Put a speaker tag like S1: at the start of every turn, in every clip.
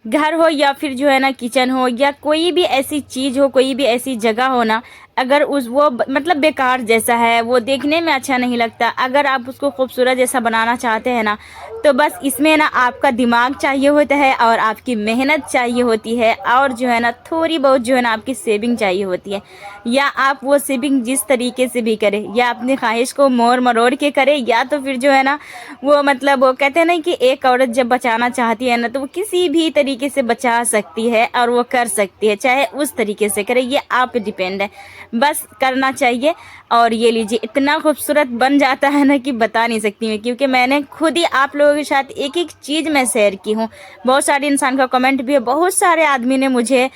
S1: घर हो या फिर जो है ना किचन हो या कोई भी ऐसी चीज़ हो, कोई भी ऐसी जगह हो ना, अगर उस वो मतलब बेकार जैसा है, वो देखने में अच्छा नहीं लगता, अगर आप उसको खूबसूरत जैसा बनाना चाहते हैं ना, तो बस इसमें ना आपका दिमाग चाहिए होता है और आपकी मेहनत चाहिए होती है, और जो है ना थोड़ी बहुत जो है ना आपकी सेविंग चाहिए होती है। या आप वो सेविंग जिस तरीके से भी करें, या अपनी ख्वाहिश को मोड़ मरोड़ के करें, या तो फिर जो है ना वो मतलब वो कहते हैं ना कि एक औरत जब बचाना चाहती है ना, तो वो किसी भी तरीके से बचा सकती है और वो कर सकती है, चाहे उस तरीके से करे, ये आप पे डिपेंड है, बस करना चाहिए। और ये लीजिए, इतना खूबसूरत बन जाता है ना कि बता नहीं सकती मैं, क्योंकि मैंने खुद ही आप लोगों के साथ एक एक चीज़ मैं शेयर की हूँ। बहुत सारे इंसान का कमेंट भी है, बहुत सारे आदमी ने मुझे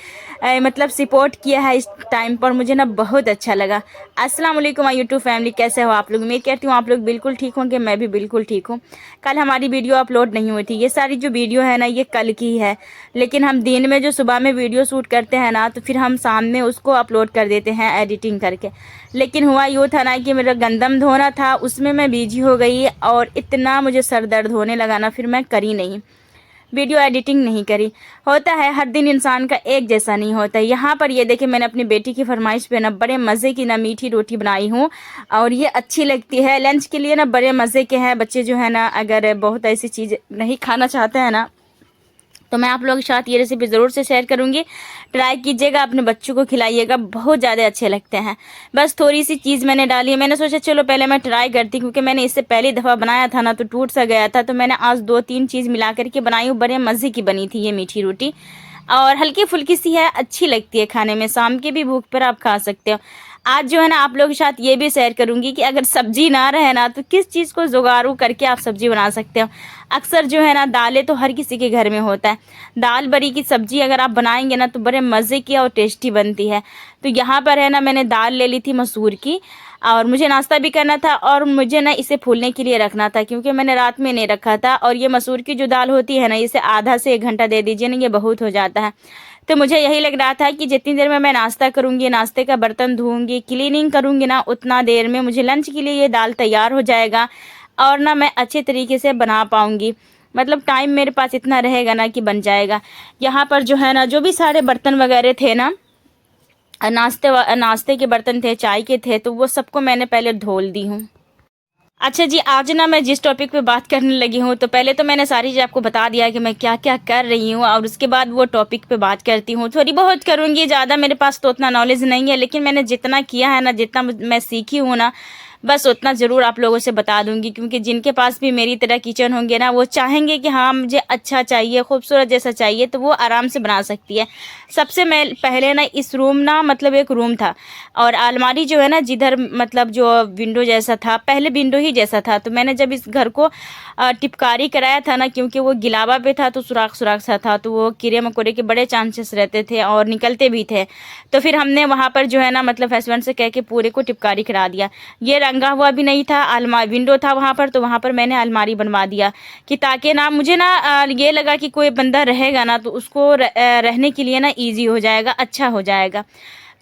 S1: मतलब सपोर्ट किया है इस टाइम पर, मुझे ना बहुत अच्छा लगा। अस्सलाम वालेकुम माय यूट्यूब फैमिली, कैसे हो आप लोग? मैं कहती हूँ आप लोग बिल्कुल ठीक होंगे, मैं भी बिल्कुल ठीक हूँ। कल हमारी वीडियो अपलोड नहीं हुई थी, ये सारी जो वीडियो है ना ये कल की है, लेकिन हम दिन में जो सुबह में वीडियो शूट करते हैं ना, तो फिर हम शाम में उसको अपलोड कर देते हैं एडिटिंग करके। लेकिन हुआ यूँ था ना कि मेरा गंदम धोना था, उसमें मैं बिजी हो गई और इतना मुझे सर दर्द होने लगा ना, फिर मैं करी नहीं, वीडियो एडिटिंग नहीं करी। होता है, हर दिन इंसान का एक जैसा नहीं होता है। यहाँ पर ये देखिए, मैंने अपनी बेटी की फरमाइश पे ना बड़े मज़े की ना मीठी रोटी बनाई हूँ, और ये अच्छी लगती है लंच के लिए ना, बड़े मज़े के हैं। बच्चे जो है ना अगर बहुत ऐसी चीज़ नहीं खाना चाहते हैं ना, तो मैं आप लोगों के साथ ये रेसिपी ज़रूर से शेयर करूँगी। ट्राई कीजिएगा, अपने बच्चों को खिलाइएगा, बहुत ज़्यादा अच्छे लगते हैं। बस थोड़ी सी चीज़ मैंने डाली है, मैंने सोचा चलो पहले मैं ट्राई करती, क्योंकि मैंने इससे पहली दफ़ा बनाया था ना तो टूट सा गया था, तो मैंने आज 2-3 चीज़ मिला करके बनाई हूँ। बड़े मज़े की बनी थी ये मीठी रोटी, और हल्की फुल्की सी है, अच्छी लगती है खाने में, शाम की भी भूख पर आप खा सकते हो। आज जो है ना आप लोगों के साथ ये भी शेयर करूंगी कि अगर सब्जी ना रहे ना, तो किस चीज़ को जुगाड़ू करके आप सब्जी बना सकते हो। अक्सर जो है ना दालें तो हर किसी के घर में होता है, दाल बड़ी की सब्जी अगर आप बनाएंगे ना तो बड़े मज़े की और टेस्टी बनती है। तो यहाँ पर है ना मैंने दाल ले ली थी मसूर की, और मुझे नाश्ता भी करना था, और मुझे ना इसे फूलने के लिए रखना था, क्योंकि मैंने रात में नहीं रखा था। और ये मसूर की जो दाल होती है ना, इसे आधा से 1 घंटा दे दीजिए ना, ये बहुत हो जाता है। तो मुझे यही लग रहा था कि जितनी देर में मैं नाश्ता करूँगी, नाश्ते का बर्तन धोऊँगी, क्लीनिंग करूँगी ना, उतना देर में मुझे लंच के लिए ये दाल तैयार हो जाएगा, और ना मैं अच्छे तरीके से बना पाऊँगी। मतलब टाइम मेरे पास इतना रहेगा ना कि बन जाएगा। यहाँ पर जो है ना जो भी सारे बर्तन वगैरह थे ना, नाश्ते के बर्तन थे, चाय के थे, तो वो सबको मैंने पहले धोल दी हूँ। अच्छा जी, आज ना मैं जिस टॉपिक पे बात करने लगी हूँ, तो पहले तो मैंने सारी चीज़ आपको बता दिया कि मैं क्या क्या कर रही हूँ, और उसके बाद वो टॉपिक पे बात करती हूँ। थोड़ी बहुत करूँगी, ज़्यादा मेरे पास तो उतना नॉलेज नहीं है, लेकिन मैंने जितना किया है ना, जितना मैं सीखी हूँ ना, बस उतना ज़रूर आप लोगों से बता दूंगी। क्योंकि जिनके पास भी मेरी तरह किचन होंगे ना, वो चाहेंगे कि हाँ मुझे अच्छा चाहिए, खूबसूरत जैसा चाहिए, तो वो आराम से बना सकती है। सबसे मैं पहले ना इस रूम ना मतलब एक रूम था, और अलमारी जो है ना जिधर मतलब जो विंडो जैसा था, पहले विंडो ही जैसा था, तो मैंने जब इस घर को टिपकारी कराया था ना, क्योंकि वो गिलावा पे था तो सुराख सुराख सा था, तो वो कीड़े मकोड़े के बड़े चांसेस रहते थे और निकलते भी थे। तो फिर हमने वहाँ पर जो है ना मतलब हस्बैंड से कह के पूरे को टिपकारी करा दिया। ये रंगा हुआ भी नहीं था, अलमारी विंडो था वहाँ पर, तो वहाँ पर मैंने अलमारी बनवा दिया कि ताकि ना मुझे ना ये लगा कि कोई बंदा रहेगा ना तो उसको रहने के लिए ना ईजी हो जाएगा, अच्छा हो जाएगा।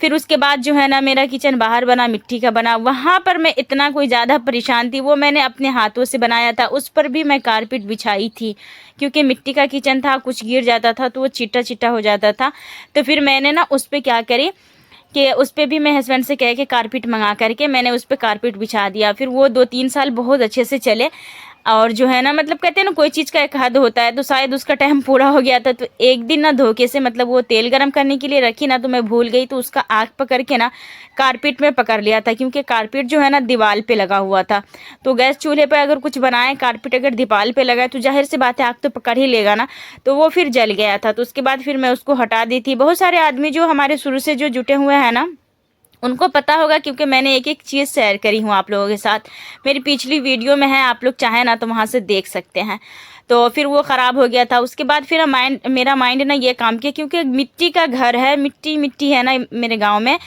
S1: फिर उसके बाद जो है ना मेरा किचन बाहर बना, मिट्टी का बना, वहाँ पर मैं इतना कोई ज़्यादा परेशान थी, वो मैंने अपने हाथों से बनाया था। उस पर भी मैं कारपेट बिछाई थी, क्योंकि मिट्टी का किचन था, कुछ गिर जाता था तो वो चिट्टा चिट्टा हो जाता था। तो फिर मैंने ना उस पर क्या करी कि उस पर भी मैं हस्बैंड से कह के कारपेट मंगा करके मैंने उस पर कारपेट बिछा दिया। फिर वो 2-3 साल बहुत अच्छे से चले। और जो है ना मतलब कहते हैं ना कोई चीज़ का एक हद होता है, तो शायद उसका टाइम पूरा हो गया था। तो एक दिन ना धोखे से मतलब वो तेल गरम करने के लिए रखी ना, तो मैं भूल गई, तो उसका आग पकड़ के ना कारपेट में पकड़ लिया था, क्योंकि कारपेट जो है ना दीवार पे लगा हुआ था। तो गैस चूल्हे पर अगर कुछ बनाए, कारपेट अगर दीवार पे लगा तो जाहिर सी बात है आग तो पकड़ ही लेगा ना। तो वो फिर जल गया था। तो उसके बाद फिर मैं उसको हटा दी थी। बहुत सारे आदमी जो हमारे शुरू से जो जुटे हुए हैं ना, उनको पता होगा, क्योंकि मैंने एक एक चीज़ शेयर करी हूँ आप लोगों के साथ। मेरी पिछली वीडियो में है, आप लोग चाहें ना तो वहाँ से देख सकते हैं। तो फिर वो ख़राब हो गया था। उसके बाद फिर मेरा माइंड ना ये काम किया, क्योंकि मिट्टी का घर है, मिट्टी मिट्टी है ना मेरे गांव में।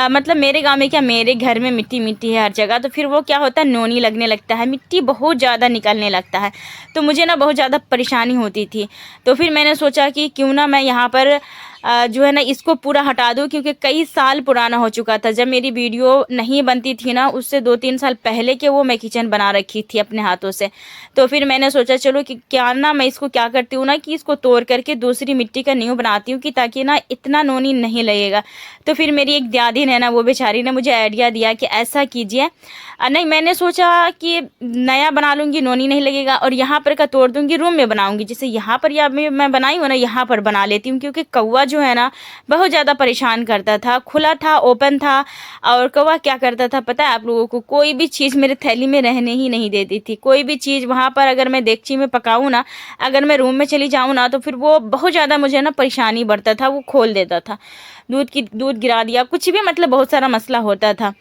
S1: मतलब मेरे गांव में क्या, मेरे घर में मिट्टी मिट्टी है हर जगह। तो फिर वो क्या होता है, नोनी लगने लगता है, मिट्टी बहुत ज़्यादा निकलने लगता है। तो मुझे ना बहुत ज़्यादा परेशानी होती थी। तो फिर मैंने सोचा कि क्यों ना मैं यहाँ पर जो है ना इसको पूरा हटा दूँ, क्योंकि कई साल पुराना हो चुका था। जब मेरी वीडियो नहीं बनती थी ना, उससे 2-3 साल पहले के वो मैं किचन बना रखी थी अपने हाथों से। तो फिर मैंने सोचा चलो कि क्या ना मैं इसको क्या करती हूँ ना कि इसको तोड़ करके दूसरी मिट्टी का नींव बनाती हूँ, कि ताकि ना इतना नोनी नहीं लगेगा। तो फिर मेरी एक दादी है ना, वो बेचारी ने मुझे आइडिया दिया कि ऐसा कीजिए। नहीं, मैंने सोचा कि नया बना लूँगी, नोनी नहीं लगेगा, और यहाँ पर का तोड़ दूँगी, रूम में बनाऊँगी। जैसे यहाँ पर या मैं बनाई हूँ ना, यहाँ पर बना लेती हूँ, क्योंकि कौवा जो है ना बहुत ज़्यादा परेशान करता था। खुला था, ओपन था, और कौवा क्या करता था पता है आप लोगों को? कोई भी चीज़ मेरे थैली में रहने ही नहीं देती थी। कोई भी चीज़ वहाँ पर अगर मैं देगची में पकाऊँ ना, अगर मैं रूम में चली जाऊँ ना, तो फिर वो बहुत ज़्यादा मुझे ना परेशानी बढ़ता था, वो खोल देता था, दूध गिरा दिया, कुछ भी, मतलब बहुत सारा मसला होता था।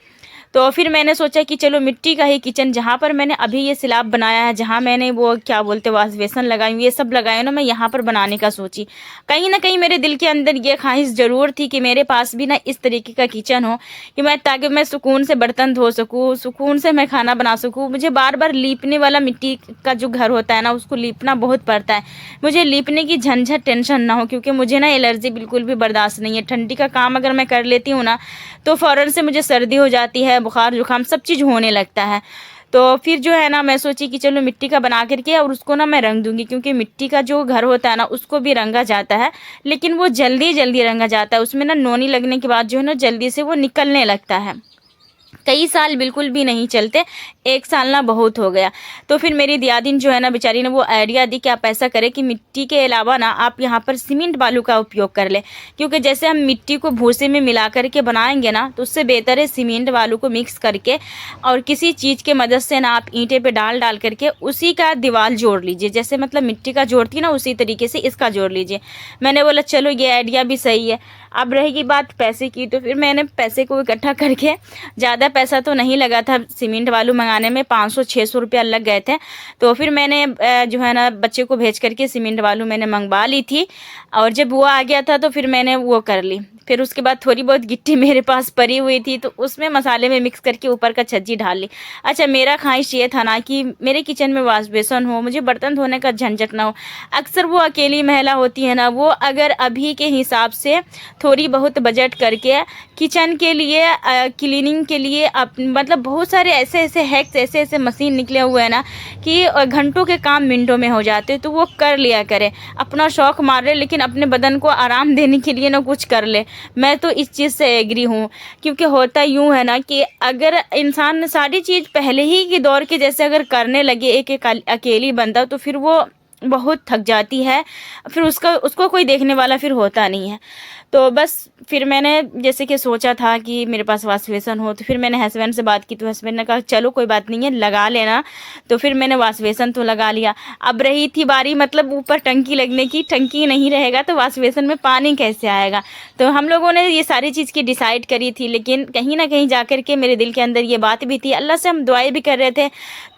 S1: तो फिर मैंने सोचा कि चलो मिट्टी का ही किचन, जहाँ पर मैंने अभी ये स्लैब बनाया है, जहाँ मैंने वो क्या बोलते वाश बेसन लगाई हुई, ये सब लगाए ना, मैं यहाँ पर बनाने का सोची। कहीं ना कहीं मेरे दिल के अंदर ये ख्वाहिश ज़रूर थी कि मेरे पास भी ना इस तरीके का किचन हो, कि मैं ताकि मैं सुकून से बर्तन धो सकूँ, सुकून से मैं खाना बना सकूँ। मुझे बार बार लीपने वाला मिट्टी का जो घर होता है ना, उसको लीपना बहुत पड़ता है। मुझे लीपने की झंझट टेंशन ना हो, क्योंकि मुझे ना एलर्जी बिल्कुल भी बर्दाश्त नहीं है। ठंडी का काम अगर मैं कर लेती हूँ ना, तो फ़ौरन से मुझे सर्दी हो जाती है, बुखार जुकाम सब चीज़ होने लगता है। तो फिर जो है ना मैं सोची कि चलो मिट्टी का बना करके और उसको ना मैं रंग दूंगी, क्योंकि मिट्टी का जो घर होता है ना उसको भी रंगा जाता है, लेकिन वो जल्दी जल्दी रंगा जाता है। उसमें ना नोनी लगने के बाद जो है ना जल्दी से वो निकलने लगता है। कई साल बिल्कुल भी नहीं चलते, 1 साल ना बहुत हो गया। तो फिर मेरी दियादिन जो है ना बेचारी ने वो आइडिया दी कि आप ऐसा करें कि मिट्टी के अलावा ना आप यहाँ पर सीमेंट बालू का उपयोग कर लें, क्योंकि जैसे हम मिट्टी को भूसे में मिला करके बनाएंगे ना, तो उससे बेहतर है सीमेंट बालू को मिक्स करके और किसी चीज़ के मदद से ना आप ईंटें पे डाल डाल करके उसी का दीवार जोड़ लीजिए। जैसे मतलब मिट्टी का जोड़ती ना, उसी तरीके से इसका जोड़ लीजिए। मैंने बोला चलो ये आइडिया भी सही है। अब रहेगी बात पैसे की, तो फिर मैंने पैसे को इकट्ठा करके, ज़्यादा पैसा तो नहीं लगा था सीमेंट बालू मंगाने में, 500-600 रुपया लग गए थे। तो फिर मैंने जो है ना बच्चे को भेज करके सीमेंट बालू मैंने मंगवा ली थी, और जब वो आ गया था तो फिर मैंने वो कर ली। फिर उसके बाद थोड़ी बहुत गिट्टी मेरे पास पड़ी हुई थी, तो उसमें मसाले में मिक्स करके ऊपर का छज्जी ढाल ली। अच्छा, मेरा ख्वाहिश ये था ना कि मेरे किचन में वाश बेसन हो, मुझे बर्तन धोने का झंझट ना हो। अक्सर वो अकेली महिला होती है ना, वो अगर अभी के हिसाब से थोड़ी बहुत बजट करके किचन के लिए क्लीनिंग के लिए मतलब बहुत सारे ऐसे ऐसे हैक्स, ऐसे ऐसे मशीन निकले हुए हैं ना कि घंटों के काम मिनटों में हो जाते, तो वो कर लिया करे। अपना शौक मार ले, लेकिन अपने बदन को आराम देने के लिए ना कुछ कर ले। मैं तो इस चीज़ से एग्री हूँ, क्योंकि होता यूँ है ना कि अगर इंसान सारी चीज़ पहले ही के दौर के जैसे अगर करने लगे एक एक अकेली बंदा, तो फिर वो बहुत थक जाती है, फिर उसको कोई देखने वाला फिर होता नहीं है। तो बस फिर मैंने जैसे कि सोचा था कि मेरे पास वाश बेसन हो, तो फिर मैंने हस्बैंड से बात की, तो हस्बैंड ने कहा चलो कोई बात नहीं है, लगा लेना। तो फिर मैंने वाश बेसन तो लगा लिया। अब रही थी बारी मतलब ऊपर टंकी लगने की। टंकी नहीं रहेगा तो वाश बेसन में पानी कैसे आएगा? तो हम लोगों ने ये सारी चीज़ की डिसाइड करी थी, लेकिन कहीं ना कहीं जा कर के मेरे दिल के अंदर ये बात भी थी। अल्लाह से हम दुआएं भी कर रहे थे,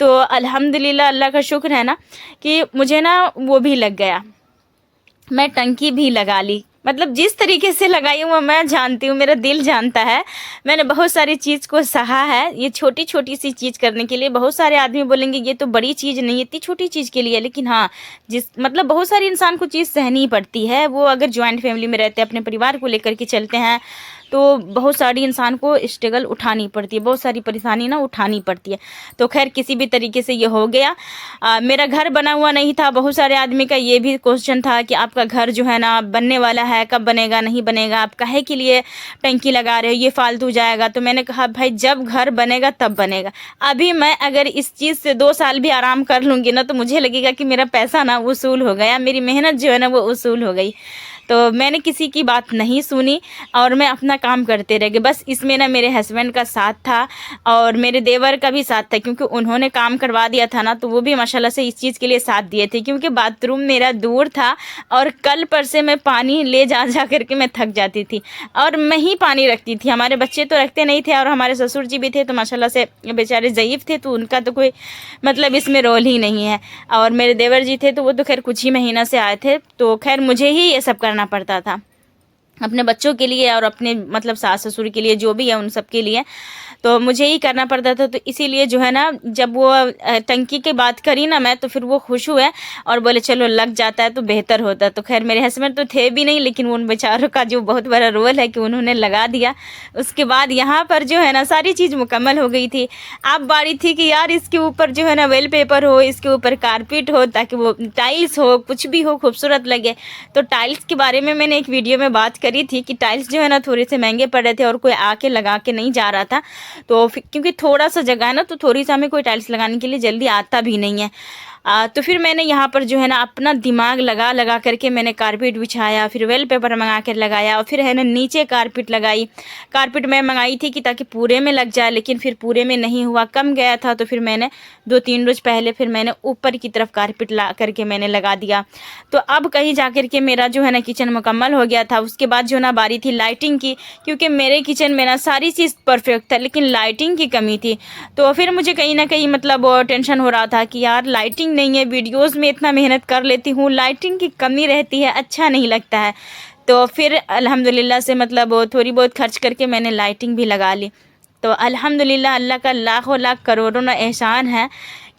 S1: तो अल्हम्दुलिल्लाह अल्लाह का शुक्र है ना कि मुझे ना वो भी लग गया, मैं टंकी भी लगा ली। मतलब जिस तरीके से लगाई हूँ वो मैं जानती हूँ, मेरा दिल जानता है। मैंने बहुत सारी चीज़ को सहा है। ये छोटी छोटी सी चीज़ करने के लिए बहुत सारे आदमी बोलेंगे ये तो बड़ी चीज़ नहीं है, इतनी छोटी चीज़ के लिए, लेकिन हाँ, मतलब बहुत सारे इंसान को चीज़ सहनी पड़ती है। वो अगर ज्वाइंट फैमिली में रहते हैं, अपने परिवार को लेकर के चलते हैं, तो बहुत सारी इंसान को स्ट्रगल उठानी पड़ती है, बहुत सारी परेशानी ना उठानी पड़ती है। तो खैर किसी भी तरीके से ये हो गया। मेरा घर बना हुआ नहीं था। बहुत सारे आदमी का ये भी क्वेश्चन था कि आपका घर जो है ना बनने वाला है, कब बनेगा, नहीं बनेगा, आप काहे के लिए टंकी लगा रहे हो, ये फालतू जाएगा। तो मैंने कहा भाई जब घर बनेगा तब बनेगा। अभी मैं अगर इस चीज़ से 2 साल भी आराम कर लूँगी ना, तो मुझे लगेगा कि मेरा पैसा ना वसूल हो गया, मेरी मेहनत जो है ना वो वसूल हो गई। तो मैंने किसी की बात नहीं सुनी और मैं अपना काम करते रह गए। बस इसमें ना मेरे हस्बैंड का साथ था और मेरे देवर का भी साथ था, क्योंकि उन्होंने काम करवा दिया था ना, तो वो भी माशाल्लाह से इस चीज़ के लिए साथ दिए थे। क्योंकि बाथरूम मेरा दूर था और कल पर से मैं पानी ले जा जा करके मैं थक जाती थी और मैं ही पानी रखती थी। हमारे बच्चे तो रखते नहीं थे और हमारे ससुर जी भी थे, तो माशाल्लाह से बेचारे ज़ईफ़ थे, तो उनका तो कोई मतलब इसमें रोल ही नहीं है। और मेरे देवर जी थे, तो वो तो खैर कुछ ही महीना से आए थे, तो खैर मुझे ही ये सब करना पड़ता था। अपने बच्चों के लिए और अपने मतलब सास ससुर के लिए, जो भी है उन सब के लिए। तो मुझे ही करना पड़ता था। तो इसीलिए जो है ना, जब वो टंकी की बात करी ना मैं, तो फिर वो खुश हुए और बोले चलो लग जाता है तो बेहतर होता। तो खैर मेरे हस्बैंड तो थे भी नहीं, लेकिन उन बेचारों का जो बहुत बड़ा रोल है कि उन्होंने लगा दिया। उसके बाद यहाँ पर जो है ना सारी चीज़ मुकम्मल हो गई थी। अब बारी थी कि यार इसके ऊपर जो है ना वेल पेपर हो, इसके ऊपर कारपेट हो, ताकि वो टाइल्स हो, कुछ भी हो, खूबसूरत लगे। तो टाइल्स के बारे में मैंने एक वीडियो में बात करी थी कि टाइल्स जो है ना थोड़े से महंगे पड़ रहे थे और कोई आके लगा के नहीं जा रहा था। तो क्योंकि थोड़ा सा जगह है ना, तो थोड़ी सा हमें कोई टाइल्स लगाने के लिए जल्दी आता भी नहीं है। तो फिर मैंने यहाँ पर जो है ना अपना दिमाग लगा लगा करके मैंने कारपेट बिछाया, फिर वेल पेपर मंगा कर लगाया, और फिर है ना नीचे कारपेट लगाई। कारपेट मैं मंगाई थी कि ताकि पूरे में लग जाए, लेकिन फिर पूरे में नहीं हुआ, कम गया था। तो फिर मैंने 2-3 रोज़ पहले फिर मैंने ऊपर की तरफ कारपेट ला करके मैंने लगा दिया। तो अब कहीं जा कर के मेरा जो है ना किचन मुकम्मल हो गया था। उसके बाद जो ना बारी थी लाइटिंग की, क्योंकि मेरे किचन में ना सारी चीज़ परफेक्ट था, लेकिन लाइटिंग की कमी थी। तो फिर मुझे कहीं ना कहीं मतलब टेंशन हो रहा था कि यार लाइटिंग नहीं है, वीडियोस में इतना मेहनत कर लेती हूँ, लाइटिंग की कमी रहती है, अच्छा नहीं लगता है। तो फिर अल्हम्दुलिल्लाह से मतलब थोड़ी बहुत खर्च करके मैंने लाइटिंग भी लगा ली। तो अल्हम्दुलिल्लाह अल्लाह का लाखों लाख करोड़ों ना एहसान है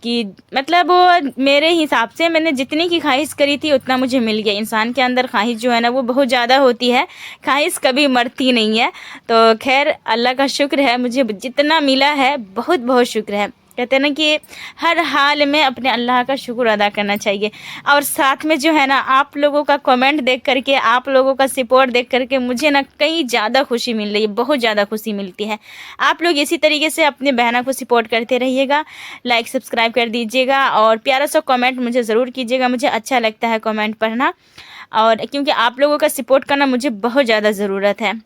S1: कि मतलब वो मेरे हिसाब से मैंने जितनी की ख्वाहिश करी थी उतना मुझे मिल गया। इंसान के अंदर ख्वाहिश जो है ना वो बहुत ज़्यादा होती है, ख्वाहिश कभी मरती नहीं है। तो खैर अल्लाह का शुक्र है, मुझे जितना मिला है बहुत बहुत शुक्र है। कहते हैं ना कि हर हाल में अपने अल्लाह का शुक्र अदा करना चाहिए। और साथ में जो है ना आप लोगों का कमेंट देख करके, आप लोगों का सपोर्ट देख करके मुझे ना कहीं ज़्यादा खुशी मिल रही है, बहुत ज़्यादा खुशी मिलती है। आप लोग इसी तरीके से अपने बहनों को सपोर्ट करते रहिएगा, लाइक सब्सक्राइब कर दीजिएगा और प्यारा सा कमेंट मुझे ज़रूर कीजिएगा, मुझे अच्छा लगता है कमेंट पढ़ना। और क्योंकि आप लोगों का सपोर्ट करना मुझे बहुत ज़्यादा ज़रूरत है।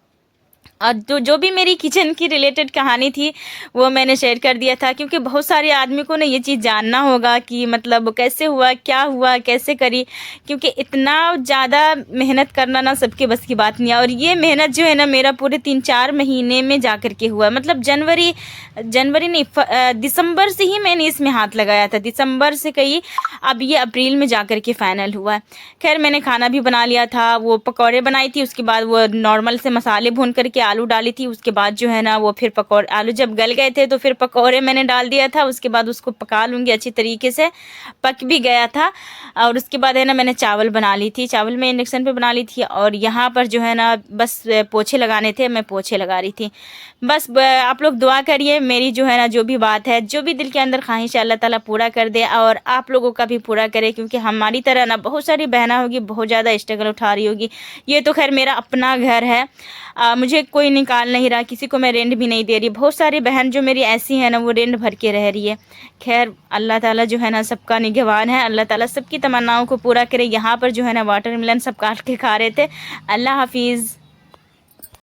S1: और जो भी मेरी किचन की रिलेटेड कहानी थी वो मैंने शेयर कर दिया था, क्योंकि बहुत सारे आदमी को ना ये चीज़ जानना होगा कि मतलब कैसे हुआ, क्या हुआ, कैसे करी। क्योंकि इतना ज़्यादा मेहनत करना ना सबके बस की बात नहीं है। और ये मेहनत जो है ना मेरा पूरे 3-4 महीने में जा कर के हुआ, मतलब जनवरी नहीं, दिसंबर से ही मैंने इसमें हाथ लगाया था, दिसंबर से कहीं अब ये अप्रैल में जा कर के फाइनल हुआ। खैर मैंने खाना भी बना लिया था, वो पकौड़े बनाई थी, उसके बाद वो नॉर्मल से मसाले भून करके आलू डाली थी। उसके बाद जो है ना वो फिर पकौड़े, आलू जब गल गए थे तो फिर पकौड़े मैंने डाल दिया था। उसके बाद उसको पका लूँगी अच्छी तरीके से, पक भी गया था। और उसके बाद है ना मैंने चावल बना ली थी, चावल मैं इंडक्शन पे बना ली थी। और यहाँ पर जो है ना बस पोछे लगाने थे, मैं पोछे लगा रही थी। बस आप लोग दुआ करिए, मेरी जो है ना जो भी बात है, जो भी दिल के अंदर ख्वाहिश है, अल्लाह ताला पूरा कर दे और आप लोगों का भी पूरा करे। क्योंकि हमारी तरह ना बहुत सारी बहना होगी, बहुत ज़्यादा स्ट्रगल उठा रही होगी। ये तो खैर मेरा अपना घर है, मुझे कोई निकाल नहीं रहा, किसी को मैं रेंट भी नहीं दे रही। बहुत सारी बहन जो मेरी ऐसी है ना वो रेंट भर के रह रही है। खैर अल्लाह ताला जो है ना सबका निगहबान है, अल्लाह ताला सबकी तमन्नाओं को पूरा करे। यहाँ पर जो है ना वाटरमेलन सब काट के खा रहे थे। अल्लाह हाफिज़।